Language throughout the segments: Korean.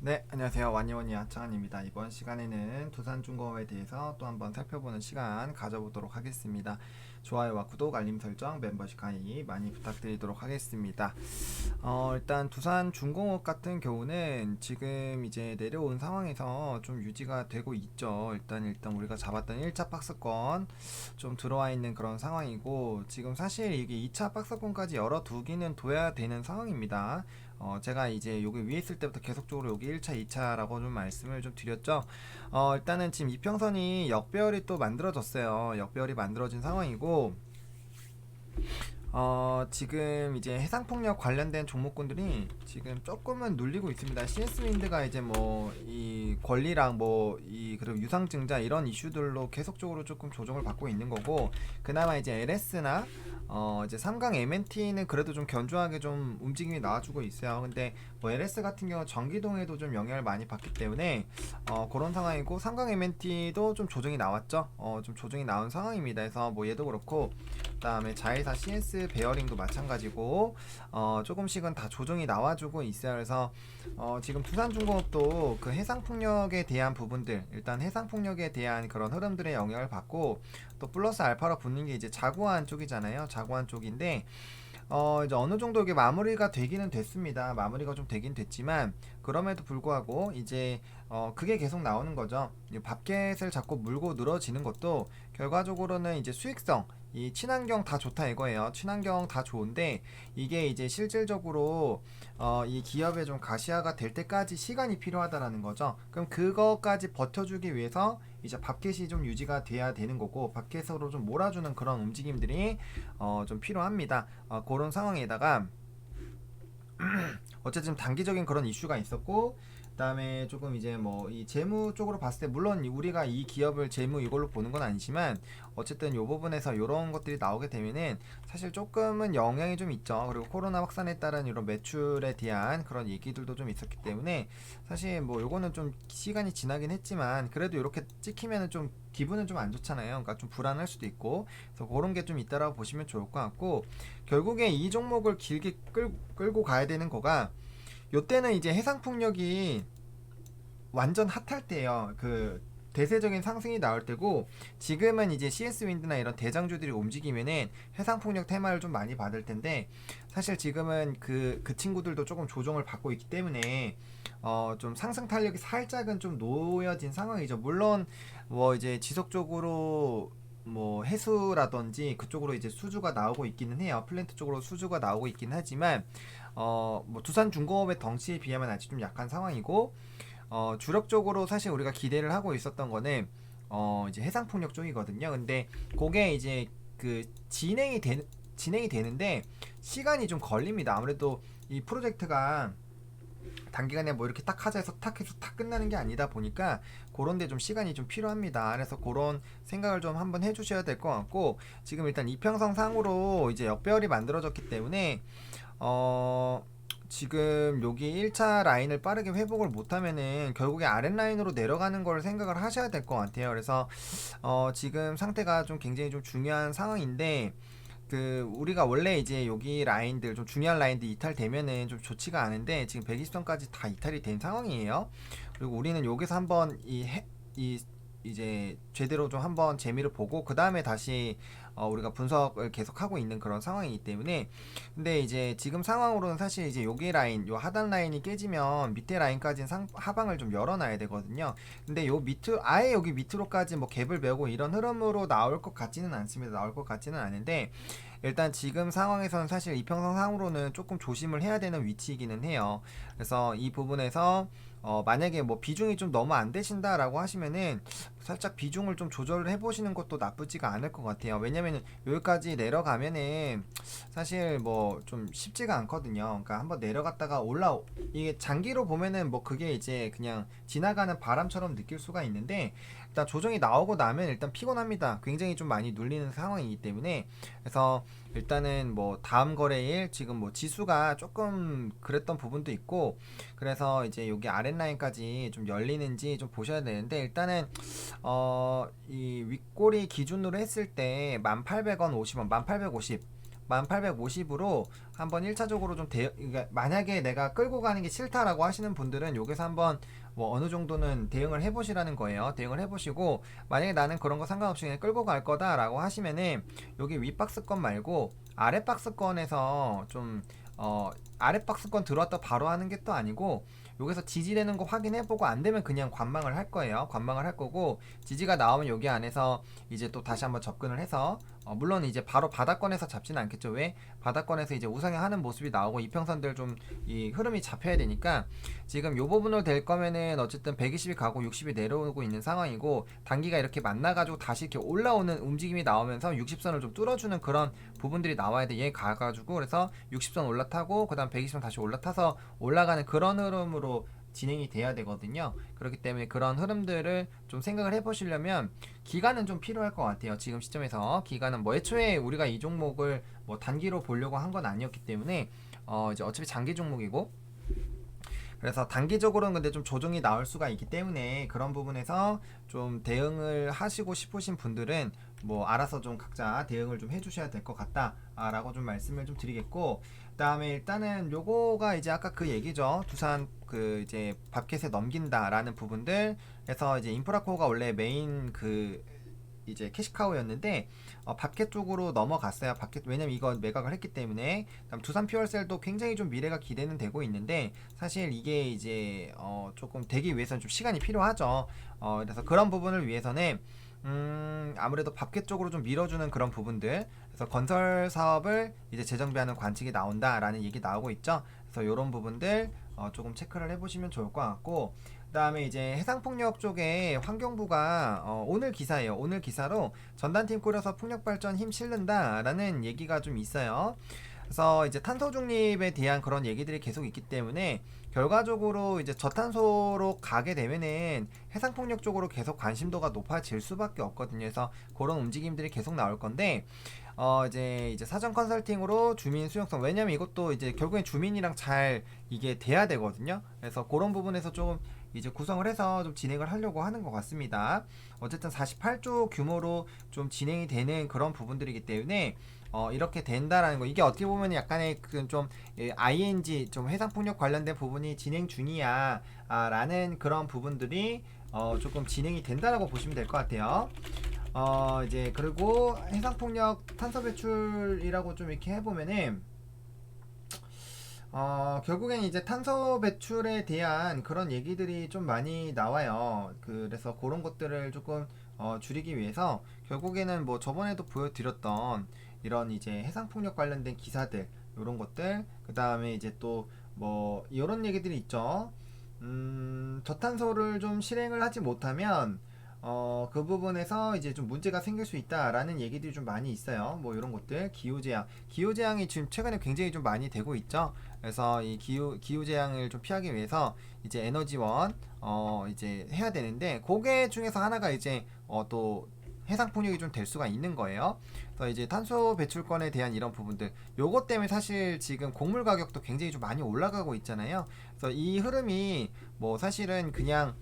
네, 안녕하세요. 와니워니 아차한입니다. 이번 시간에는 두산중공업에 대해서 또 한번 살펴보는 시간 가져보도록 하겠습니다. 좋아요와 구독, 알림 설정, 멤버십 가입 많이 부탁드리도록 하겠습니다. 일단 두산중공업 같은 경우는 지금 이제 내려온 상황에서 좀 유지가 되고 있죠. 일단 우리가 잡았던 1차 박스권 좀 들어와 있는 그런 상황이고, 지금 사실 이게 2차 박스권까지 열어두기는 둬야 되는 상황입니다. 제가 이제 여기 위에 있을 때부터 계속적으로 여기 1차, 2차라고 좀 말씀을 좀 드렸죠. 일단은 지금 이평선이 역배열이 또 만들어졌어요. 역배열이 만들어진 상황이고, 지금 이제 해상폭력 관련된 종목군들이 지금 조금은 눌리고 있습니다. CS윈드가 이제 뭐 이 권리랑 뭐 이 그리고 유상증자 이런 이슈들로 계속적으로 조금 조정을 받고 있는 거고, 그나마 이제 LS나 이제 삼강 MNT는 그래도 좀 견조하게 좀 움직임이 나와주고 있어요. 근데 뭐 LS 같은 경우 전기동에도 좀 영향을 많이 받기 때문에 그런 상황이고, 삼강 MNT도 좀 조정이 나왔죠. 좀 조정이 나온 상황입니다. 그래서 뭐 얘도 그렇고, 그다음에 자회사 CS 베어링도 마찬가지고 조금씩은 다 조정이 나와주고 있어요. 그래서 지금 두산중공업도 그 해상풍력에 대한 부분들, 일단 해상풍력에 대한 그런 흐름들의 영향을 받고, 또 플러스 알파로 붙는 게 이제 자구안 쪽이잖아요. 자구안 쪽인데 이제 어느 정도 이게 마무리가 되기는 됐습니다. 마무리가 좀 되긴 됐지만, 그럼에도 불구하고 이제 그게 계속 나오는 거죠. 이 밥켓을 자꾸 물고 늘어지는 것도 결과적으로는 이제 수익성, 이 친환경 다 좋다 이거예요. 친환경 다 좋은데, 이게 이제 실질적으로 이 기업의 좀 가시화가 될 때까지 시간이 필요하다라는 거죠. 그럼 그거까지 버텨주기 위해서 이제 밥켓이 좀 유지가 돼야 되는 거고, 밥켓으로 좀 몰아주는 그런 움직임들이 좀 필요합니다. 그런 상황에다가 어쨌든 단기적인 그런 이슈가 있었고, 그다음에 조금 이제 뭐 이 재무 쪽으로 봤을 때, 물론 우리가 이 기업을 재무 이걸로 보는 건 아니지만, 어쨌든 요 부분에서 요런 것들이 나오게 되면은 사실 조금은 영향이 좀 있죠. 그리고 코로나 확산에 따른 이런 매출에 대한 그런 얘기들도 좀 있었기 때문에, 사실 뭐 요거는 좀 시간이 지나긴 했지만 그래도 이렇게 찍히면은 좀 기분은 좀 안 좋잖아요. 그러니까 좀 불안할 수도 있고, 그래서 그런 게 좀 있다라고 보시면 좋을 것 같고, 결국에 이 종목을 길게 끌고 가야 되는 거가, 요때는 이제 해상풍력이 완전 핫할 때예요. 그 대세적인 상승이 나올 때고, 지금은 이제 CS 윈드나 이런 대장주들이 움직이면은 해상풍력 테마를 좀 많이 받을 텐데, 사실 지금은 그 친구들도 조금 조정을 받고 있기 때문에 좀 상승 탄력이 살짝은 좀 놓여진 상황이죠. 물론 뭐 이제 지속적으로 뭐 해수라든지 그쪽으로 이제 수주가 나오고 있기는 해요. 플랜트 쪽으로 수주가 나오고 있긴 하지만 뭐 두산중공업의 덩치에 비하면 아직 좀 약한 상황이고, 주력적으로 사실 우리가 기대를 하고 있었던 거는 이제 해상폭력 쪽이거든요. 근데 그게 이제 그 진행이 되는데 시간이 좀 걸립니다. 아무래도 이 프로젝트가 단기간에 뭐 이렇게 딱 하자 해서 탁 해서 탁 끝나는 게 아니다 보니까, 그런데 좀 시간이 좀 필요합니다. 그래서 그런 생각을 좀 한번 해주셔야 될 것 같고, 지금 일단 이평선 상으로 이제 역배열이 만들어졌기 때문에 어 지금 여기 1차 라인을 빠르게 회복을 못하면은 결국에 아랫라인으로 내려가는 걸 생각을 하셔야 될 것 같아요. 그래서 지금 상태가 좀 굉장히 좀 중요한 상황인데, 그 우리가 원래 이제 여기 라인들 좀 중요한 라인들 이탈되면은 좀 좋지가 않은데, 지금 120선까지 다 이탈이 된 상황이에요. 그리고 우리는 여기서 한번 이 이제 제대로 좀 한번 재미를 보고 그 다음에 다시 우리가 분석을 계속하고 있는 그런 상황이기 때문에. 근데 이제 지금 상황으로는 사실 이제 여기 라인, 요 하단 라인이 깨지면 밑에 라인까지는 하방을 좀 열어놔야 되거든요. 근데 요 밑으로, 아예 여기 밑으로까지 뭐 갭을 메고 이런 흐름으로 나올 것 같지는 않습니다. 나올 것 같지는 않은데, 일단 지금 상황에서는 사실 이평선 상으로는 조금 조심을 해야 되는 위치이기는 해요. 그래서 이 부분에서 만약에 뭐 비중이 좀 너무 안 되신다라고 하시면은 살짝 비중을 좀 조절을 해보시는 것도 나쁘지가 않을 것 같아요. 왜냐면은 여기까지 내려가면은 사실 뭐 좀 쉽지가 않거든요. 그러니까 한번 내려갔다가 이게 장기로 보면은 뭐 그게 이제 그냥 지나가는 바람처럼 느낄 수가 있는데, 일단 조정이 나오고 나면 일단 피곤합니다. 굉장히 좀 많이 눌리는 상황이기 때문에. 그래서 일단은 뭐 다음 거래일 지금 뭐 지수가 조금 그랬던 부분도 있고, 그래서 이제 여기 아랫라인까지 좀 열리는지 좀 보셔야 되는데, 일단은 이 윗꼬리 기준으로 했을 때 1800원 50원 1850 1850으로 한번 1차적으로 좀 그러니까 만약에 내가 끌고 가는 게 싫다라고 하시는 분들은 여기서 한번 뭐 어느 정도는 대응을 해보시라는 거예요. 대응을 해보시고 만약에 나는 그런 거 상관없이 그냥 끌고 갈 거다라고 하시면은 여기 윗 박스권 말고 아래 박스권에서 좀 아래 박스권 들어왔다 바로 하는 게 또 아니고 여기서 지지되는 거 확인해보고 안 되면 그냥 관망을 할 거예요. 관망을 할 거고 지지가 나오면 여기 안에서 이제 또 다시 한번 접근을 해서 물론 이제 바로 바닥권에서 잡지는 않겠죠. 왜? 바닥권에서 이제 우상향하는 모습이 나오고 이평선들 좀 이 흐름이 잡혀야 되니까 지금 요 부분으로 될 거면은 어쨌든 120이 가고 60이 내려오고 있는 상황이고 단기가 이렇게 만나가지고 다시 이렇게 올라오는 움직임이 나오면서 60선을 좀 뚫어주는 그런 부분들이 나와야 돼. 얘 가가지고 그래서 60선 올라타고 그 다음 120선 다시 올라타서 올라가는 그런 흐름으로 진행이 돼야 되거든요. 그렇기 때문에 그런 흐름들을 좀 생각을 해보시려면 기간은 좀 필요할 것 같아요. 지금 시점에서 기간은 뭐 애초에 우리가 이 종목을 뭐 단기로 보려고 한 건 아니었기 때문에 이제 어차피 장기 종목이고 그래서 단기적으로는 근데 좀 조정이 나올 수가 있기 때문에 그런 부분에서 좀 대응을 하시고 싶으신 분들은 뭐 알아서 좀 각자 대응을 좀 해주셔야 될 것 같다 라고 좀 말씀을 좀 드리겠고 그 다음에 일단은 요거가 이제 아까 그 얘기죠. 두산 그 이제 밥켓에 넘긴다 라는 부분들 그래서 이제 인프라코어가 원래 메인 그 이제 캐시카우였는데 밥켓 쪽으로 넘어갔어요. 밥켓 왜냐면 이거 매각을 했기 때문에 그다음 두산 퓨얼셀도 굉장히 좀 미래가 기대는 되고 있는데 사실 이게 이제 조금 되기 위해서는 좀 시간이 필요하죠. 그래서 그런 부분을 위해서는 아무래도 밥켓 쪽으로 좀 밀어주는 그런 부분들 그래서 건설 사업을 이제 재정비하는 관측이 나온다라는 얘기 나오고 있죠. 그래서 이런 부분들 조금 체크를 해보시면 좋을 것 같고 그 다음에 이제 해상폭력 쪽에 환경부가 오늘 기사예요. 오늘 기사로 전단팀 꾸려서 폭력발전 힘 실른다 라는 얘기가 좀 있어요. 그래서 이제 탄소 중립에 대한 그런 얘기들이 계속 있기 때문에 결과적으로 이제 저탄소로 가게 되면은 해상폭력 쪽으로 계속 관심도가 높아질 수밖에 없거든요. 그래서 그런 움직임들이 계속 나올 건데 이제 사전 컨설팅으로 주민 수용성 왜냐면 이것도 이제 결국엔 주민이랑 잘 이게 돼야 되거든요. 그래서 그런 부분에서 좀 이제 구성을 해서 좀 진행을 하려고 하는 것 같습니다. 어쨌든 48조 규모로 좀 진행이 되는 그런 부분들이기 때문에 이렇게 된다라는 거 이게 어떻게 보면 약간의 그좀 ING 좀 해상폭력 관련된 부분이 진행 중이야 라는 그런 부분들이 조금 진행이 된다라고 보시면 될 것 같아요. 이제 그리고 해상폭력 탄소 배출이라고 좀 이렇게 해보면은 결국엔 이제 탄소 배출에 대한 그런 얘기들이 좀 많이 나와요. 그래서 그런 것들을 조금 줄이기 위해서 결국에는 뭐 저번에도 보여드렸던 이런 이제 해상폭력 관련된 기사들 이런 것들 그 다음에 이제 또 뭐 이런 얘기들이 있죠. 저탄소를 좀 실행을 하지 못하면 그 부분에서 이제 좀 문제가 생길 수 있다라는 얘기들이 좀 많이 있어요. 뭐 이런 것들 기후재앙이 지금 최근에 굉장히 좀 많이 되고 있죠. 그래서 이 기후재앙을 좀 피하기 위해서 이제 에너지원 이제 해야 되는데 그게 중에서 하나가 이제 또 해상폭력이 좀 될 수가 있는 거예요. 그래서 이제 탄소 배출권에 대한 이런 부분들 요것 때문에 사실 지금 곡물 가격도 굉장히 좀 많이 올라가고 있잖아요. 그래서 이 흐름이 뭐 사실은 그냥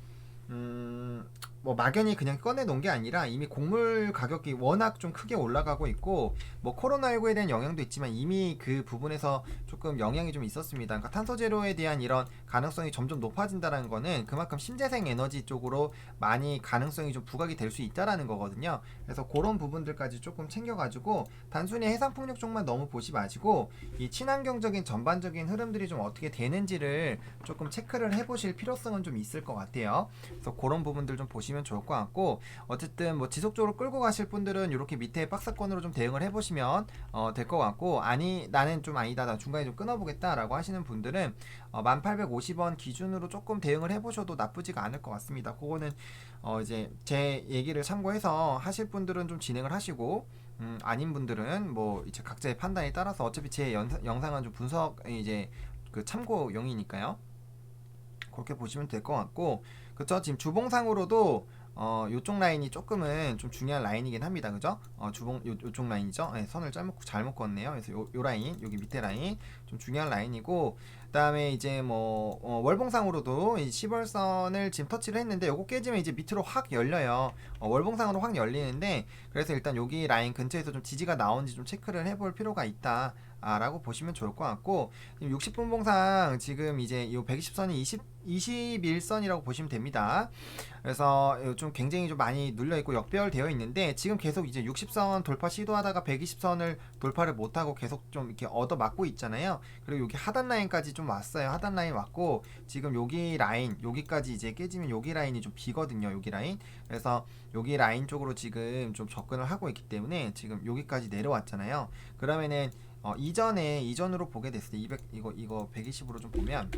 뭐 막연히 그냥 꺼내 놓은 게 아니라 이미 곡물 가격이 워낙 좀 크게 올라가고 있고 뭐 코로나19에 대한 영향도 있지만 이미 그 부분에서 조금 영향이 좀 있었습니다. 그러니까 탄소 제로에 대한 이런 가능성이 점점 높아진다는 거는 그만큼 신재생 에너지 쪽으로 많이 가능성이 좀 부각이 될 수 있다라는 거거든요. 그래서 그런 부분들까지 조금 챙겨가지고 단순히 해상폭력 쪽만 너무 보지 마시고 이 친환경적인 전반적인 흐름들이 좀 어떻게 되는지를 조금 체크를 해보실 필요성은 좀 있을 것 같아요. 그래서 그런 부분들 좀 보시면 좋을 것 같고 어쨌든 뭐 지속적으로 끌고 가실 분들은 이렇게 밑에 박스권으로 좀 대응을 해보시면 될 것 같고 아니 나는 좀 아니다 나 중간에 좀 끊어보겠다 라고 하시는 분들은 1850원 기준으로 조금 대응을 해보셔도 나쁘지가 않을 것 같습니다. 그거는 이제 제 얘기를 참고해서 하실 분들은 좀 진행을 하시고 아닌 분들은 뭐 이제 각자의 판단에 따라서 어차피 제 영상은 좀 분석 이제 그 참고용이니까요. 그렇게 보시면 될 것 같고 그쵸 지금 주봉상으로도 요쪽 라인이 조금은 좀 중요한 라인이긴 합니다. 그죠? 요쪽 라인이죠. 네, 선을 잘못 그었네요. 그래서 요 라인, 여기 밑에 라인 좀 중요한 라인이고, 그다음에 이제 뭐 월봉상으로도 이 10월선을 지금 터치를 했는데 요거 깨지면 이제 밑으로 확 열려요. 월봉상으로 확 열리는데, 그래서 일단 여기 라인 근처에서 좀 지지가 나오는지 좀 체크를 해볼 필요가 있다. 라고 보시면 좋을 것 같고, 60분 봉상 지금 이제 이 120선이 21선이라고 보시면 됩니다. 그래서 좀 굉장히 좀 많이 눌려있고 역배열되어 있는데, 지금 계속 이제 60선 돌파 시도하다가 120선을 돌파를 못하고 계속 좀 이렇게 얻어맞고 있잖아요. 그리고 여기 하단 라인까지 좀 왔어요. 하단 라인 왔고, 지금 여기 라인, 여기까지 이제 깨지면 여기 라인이 좀 비거든요. 여기 라인. 그래서 여기 라인 쪽으로 지금 좀 접근을 하고 있기 때문에 지금 여기까지 내려왔잖아요. 그러면은 이전으로 보게 됐을 때 200, 이거 120으로 좀 보면,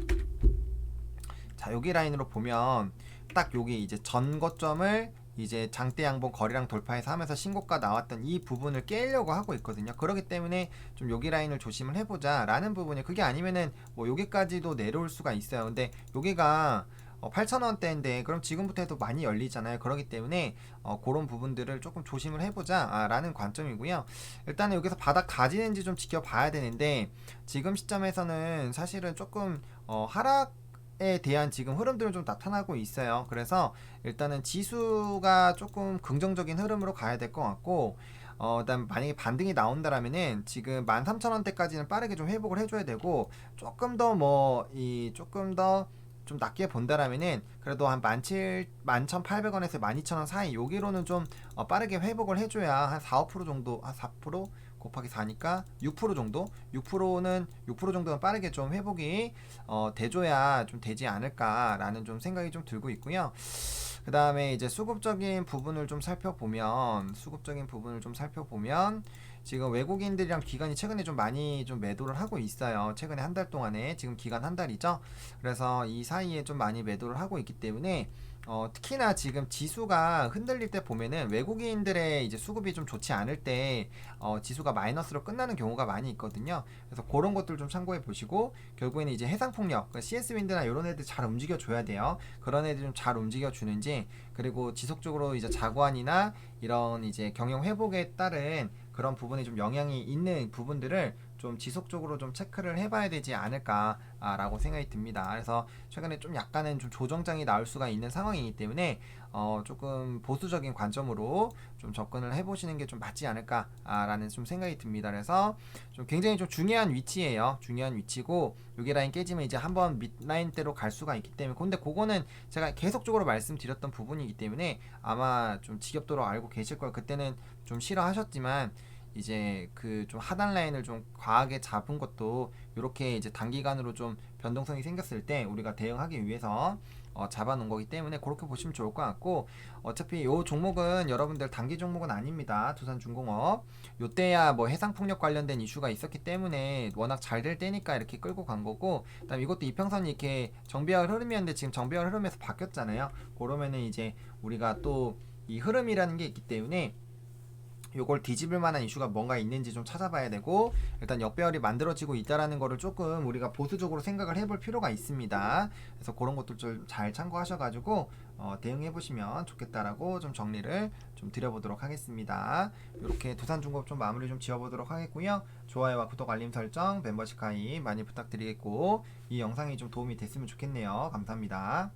자, 여기 라인으로 보면 딱 여기 이제 전 거점을 이제 장대 양봉 거리랑 돌파해서 하면서 신고가 나왔던 이 부분을 깨려고 하고 있거든요. 그렇기 때문에 좀 여기 라인을 조심을 해보자 라는 부분이, 그게 아니면은 뭐 여기까지도 내려올 수가 있어요. 근데 여기가 8,000원대인데 그럼 지금부터 해도 많이 열리잖아요. 그렇기 때문에 그런 부분들을 조금 조심을 해보자 라는 관점이고요. 일단은 여기서 바닥 다지는지 좀 지켜봐야 되는데, 지금 시점에서는 사실은 조금 하락에 대한 지금 흐름들은 좀 나타나고 있어요. 그래서 일단은 지수가 조금 긍정적인 흐름으로 가야 될 것 같고, 일단 만약에 반등이 나온다라면은 지금 13,000원대까지는 빠르게 좀 회복을 해줘야 되고, 조금 더 조금 더 좀 낮게 본다라면은 그래도 한 11,800원에서 12,000원 사이 여기로는 좀 빠르게 회복을 해줘야 한 4, 5% 정도, 한 4% 곱하기 4니까 6% 정도, 6% 정도는 빠르게 좀 회복이 돼줘야 좀 되지 않을까라는 좀 생각이 좀 들고 있고요. 그 다음에 이제 수급적인 부분을 좀 살펴보면 지금 외국인들이랑 기관이 최근에 좀 많이 좀 매도를 하고 있어요. 최근에 한 달 동안에, 지금 기간 한 달이죠. 그래서 이 사이에 좀 많이 매도를 하고 있기 때문에 특히나 지금 지수가 흔들릴 때 보면은 외국인들의 이제 수급이 좀 좋지 않을 때 지수가 마이너스로 끝나는 경우가 많이 있거든요. 그래서 그런 것들 좀 참고해 보시고, 결국에는 이제 해상폭력, 그러니까 CS 윈드나 이런 애들 잘 움직여 줘야 돼요. 그런 애들 좀 잘 움직여 주는지, 그리고 지속적으로 이제 자구안이나 이런 이제 경영 회복에 따른 그런 부분이 좀 영향이 있는 부분들을 좀 지속적으로 좀 체크를 해봐야 되지 않을까라고 생각이 듭니다. 그래서 최근에 좀 약간은 좀 조정장이 나올 수가 있는 상황이기 때문에 조금 보수적인 관점으로 좀 접근을 해보시는 게 좀 맞지 않을까라는 좀 생각이 듭니다. 그래서 좀 굉장히 좀 중요한 위치예요. 중요한 위치고, 여기 라인 깨지면 이제 한번 밑라인대로 갈 수가 있기 때문에, 근데 그거는 제가 계속적으로 말씀드렸던 부분이기 때문에 아마 좀 지겹도록 알고 계실 거예요. 그때는 좀 싫어하셨지만 이제 그 좀 하단 라인을 좀 과하게 잡은 것도 이렇게 이제 단기간으로 좀 변동성이 생겼을 때 우리가 대응하기 위해서 잡아놓은 거기 때문에 그렇게 보시면 좋을 것 같고, 어차피 요 종목은 여러분들 단기 종목은 아닙니다. 두산중공업 요때야 뭐 해상폭력 관련된 이슈가 있었기 때문에 워낙 잘 될 때니까 이렇게 끌고 간 거고, 그다음 이것도 이평선이 이렇게 정배열 흐름이었는데 지금 정배열 흐름에서 바뀌었잖아요. 그러면은 이제 우리가 또 이 흐름이라는 게 있기 때문에 요걸 뒤집을 만한 이슈가 뭔가 있는지 좀 찾아봐야 되고, 일단 역배열이 만들어지고 있다라는 거를 조금 우리가 보수적으로 생각을 해볼 필요가 있습니다. 그래서 그런 것도 좀 잘 참고하셔가지고 대응해 보시면 좋겠다라고 좀 정리를 좀 드려보도록 하겠습니다. 이렇게 두산중공업 좀 마무리 좀 지어보도록 하겠고요. 좋아요와 구독, 알림 설정, 멤버십 가입 많이 부탁드리겠고, 이 영상이 좀 도움이 됐으면 좋겠네요. 감사합니다.